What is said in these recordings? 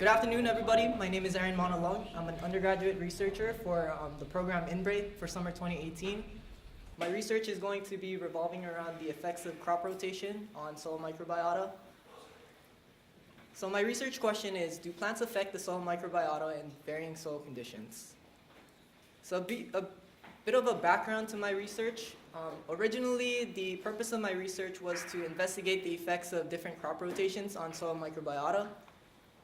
Good afternoon, everybody. My name is Aaron Monalong. I'm an undergraduate researcher for the program INBRE for summer 2018. My research is going to be revolving around the effects of crop rotation on soil microbiota. So my research question is, do plants affect the soil microbiota in varying soil conditions? So a bit of a background to my research. Originally, the purpose of my research was to investigate the effects of different crop rotations on soil microbiota.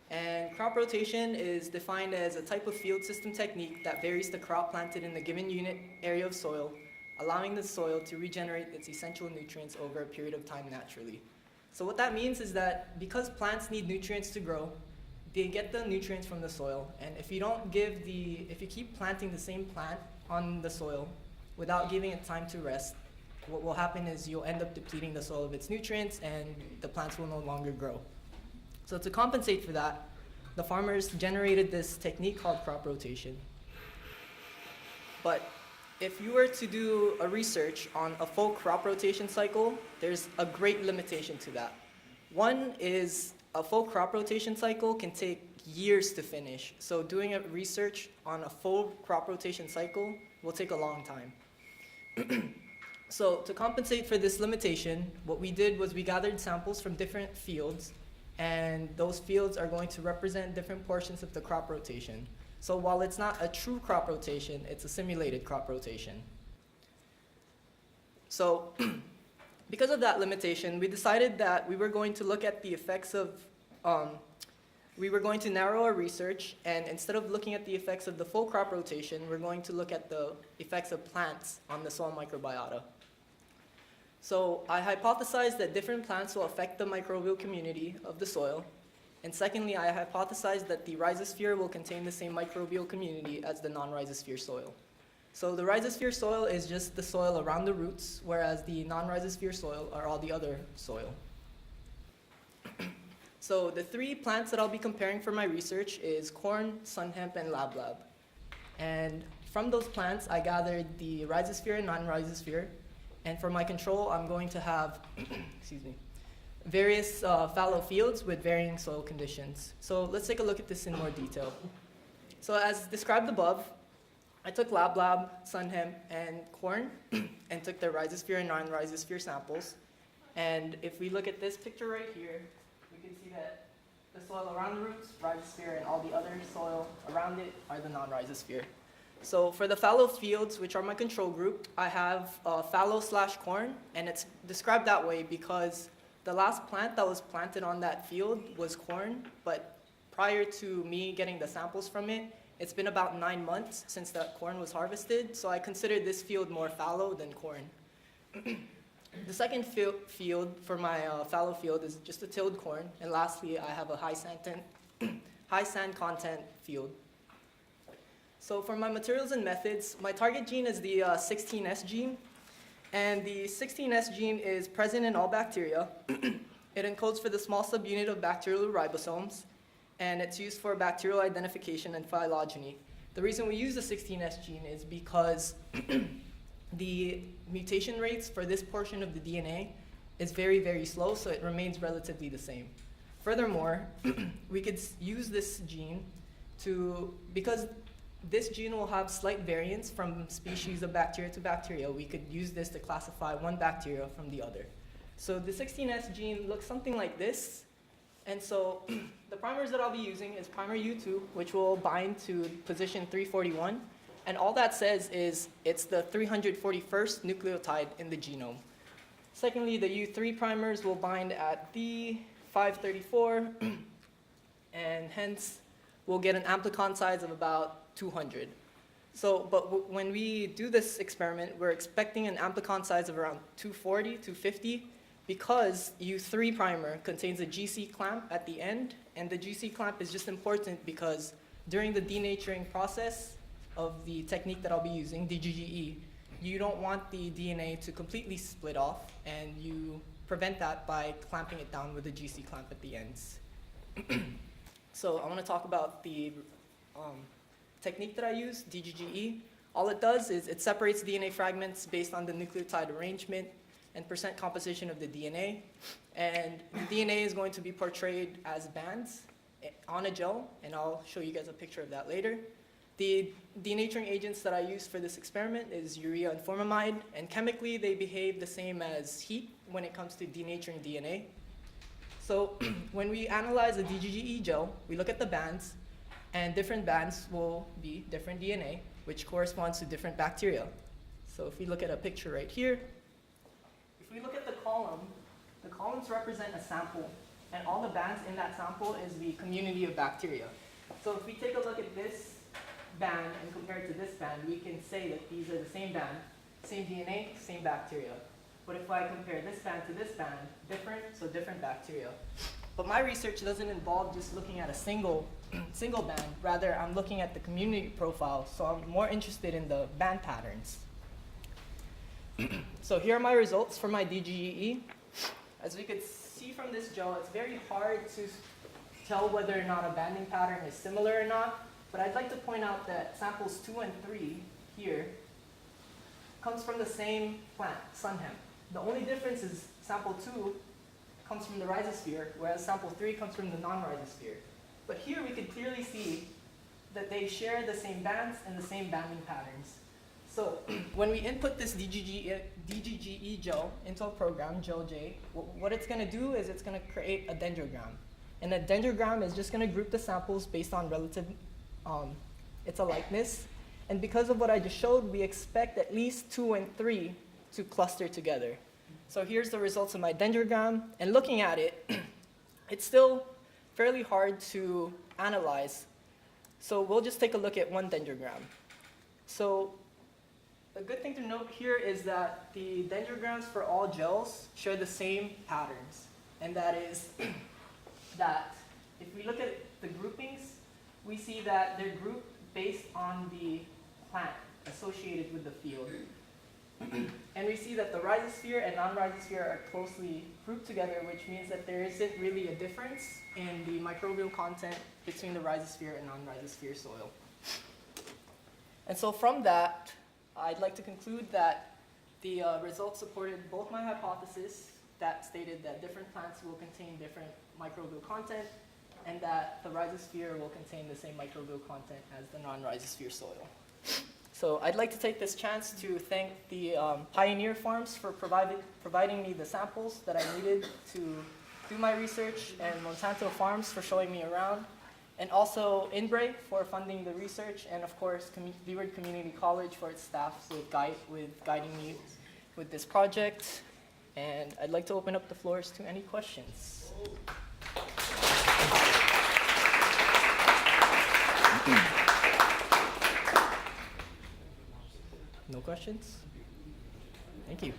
And crop rotation is defined as a type of field system technique that varies the crop planted in a given unit area of soil, allowing the soil to regenerate its essential nutrients over a period of time naturally. So what that means is that because plants need nutrients to grow, they get the nutrients from the soil. And if you keep planting the same plant on the soil without giving it time to rest, what will happen is you'll end up depleting the soil of its nutrients and the plants will no longer grow. So to compensate for that, the farmers generated this technique called crop rotation. But if you were to do a research on a full crop rotation cycle, there's a great limitation to that. One is a full crop rotation cycle can take years to finish. So doing a research on a full crop rotation cycle will take a long time. So to compensate for this limitation, what we did was we gathered samples from different fields, and those fields are going to represent different portions of the crop rotation. So while it's not a true crop rotation, it's a simulated crop rotation. So because of that limitation, we decided that we were going to look at the effects of, we were going to narrow our research, and instead of looking at the effects of the full crop rotation, we're going to look at the effects of plants on the soil microbiota. So I hypothesized that different plants will affect the microbial community of the soil. And secondly, I hypothesized that the rhizosphere will contain the same microbial community as the non-rhizosphere soil. So the rhizosphere soil is just the soil around the roots, whereas the non-rhizosphere soil are all the other soil. So the three plants that I'll be comparing for my research is corn, sun hemp, and lablab. And from those plants, I gathered the rhizosphere and non-rhizosphere. And for my control, I'm going to have various fallow fields with varying soil conditions. So let's take a look at this in more detail. So as described above, I took lablab, sun hemp, and corn and took their rhizosphere and non-rhizosphere samples. And if we look at this picture right here, we can see that the soil around the roots, rhizosphere, and all the other soil around it are the non-rhizosphere. So for the fallow fields, which are my control group, I have fallow/corn, and it's described that way because the last plant that was planted on that field was corn, but prior to me getting the samples from it, it's been about 9 months since that corn was harvested, so I consider this field more fallow than corn. The second field for my fallow field is just a tilled corn, and lastly, I have a high sand content field. So for my materials and methods, my target gene is the 16S gene, and the 16S gene is present in all bacteria. It encodes for the small subunit of bacterial ribosomes, and it's used for bacterial identification and phylogeny. The reason we use the 16S gene is because the mutation rates for this portion of the DNA is very, very slow, so it remains relatively the same. Furthermore, we could use this gene because this gene will have slight variance from species of bacteria to bacteria. We could use this to classify one bacteria from the other. So the 16S gene looks something like this. And so the primers that I'll be using is primer U2, which will bind to position 341. And all that says is it's the 341st nucleotide in the genome. Secondly, the U3 primers will bind at the 534, and hence we'll get an amplicon size of about 200. So, but when we do this experiment, we're expecting an amplicon size of around 240, 250, because U3 primer contains a GC clamp at the end, and the GC clamp is just important because during the denaturing process of the technique that I'll be using, DGGE, you don't want the DNA to completely split off, and you prevent that by clamping it down with a GC clamp at the ends. So I want to talk about the technique that I use, DGGE. All it does is it separates DNA fragments based on the nucleotide arrangement and percent composition of the DNA. And the DNA is going to be portrayed as bands on a gel, and I'll show you guys a picture of that later. The denaturing agents that I used for this experiment is urea and formamide, and chemically they behave the same as heat when it comes to denaturing DNA. So when we analyze a DGGE gel, we look at the bands, and different bands will be different DNA, which corresponds to different bacteria. So if we look at a picture right here, if we look at the columns represent a sample, and all the bands in that sample is the community of bacteria. So if we take a look at this band and compare it to this band, we can say that these are the same band, same DNA, same bacteria. But if I compare this band to this band, different, so different bacteria. But my research doesn't involve just looking at a single band. Rather, I'm looking at the community profile, so I'm more interested in the band patterns. So here are my results for my DGGE. As we could see from this gel, it's very hard to tell whether or not a banding pattern is similar or not, but I'd like to point out that samples 2 and 3 here comes from the same plant, sun hemp. The only difference is sample 2 comes from the rhizosphere, whereas sample 3 comes from the non-rhizosphere. But here we can clearly see that they share the same bands and the same banding patterns. So when we input this DGGE gel into a program, GelJ, what it's going to do is it's going to create a dendrogram. And a dendrogram is just going to group the samples based on relative, it's a likeness. And because of what I just showed, we expect at least 2 and 3 to cluster together. So here's the results of my dendrogram. And looking at it, it's still fairly hard to analyze. So we'll just take a look at one dendrogram. So a good thing to note here is that the dendrograms for all gels share the same patterns. And that is that if we look at the groupings, we see that they're grouped based on the plant associated with the field. And we see that the rhizosphere and non-rhizosphere are closely grouped together, which means that there isn't really a difference in the microbial content between the rhizosphere and non-rhizosphere soil. And so from that, I'd like to conclude that the results supported both my hypothesis that stated that different plants will contain different microbial content, and that the rhizosphere will contain the same microbial content as the non-rhizosphere soil. So I'd like to take this chance to thank the Pioneer Farms for providing me the samples that I needed to do my research, and Monsanto Farms for showing me around, and also INBRE for funding the research, and of course Leeward Community College for its staff with guiding me with this project. And I'd like to open up the floors to any questions. No questions? Thank you.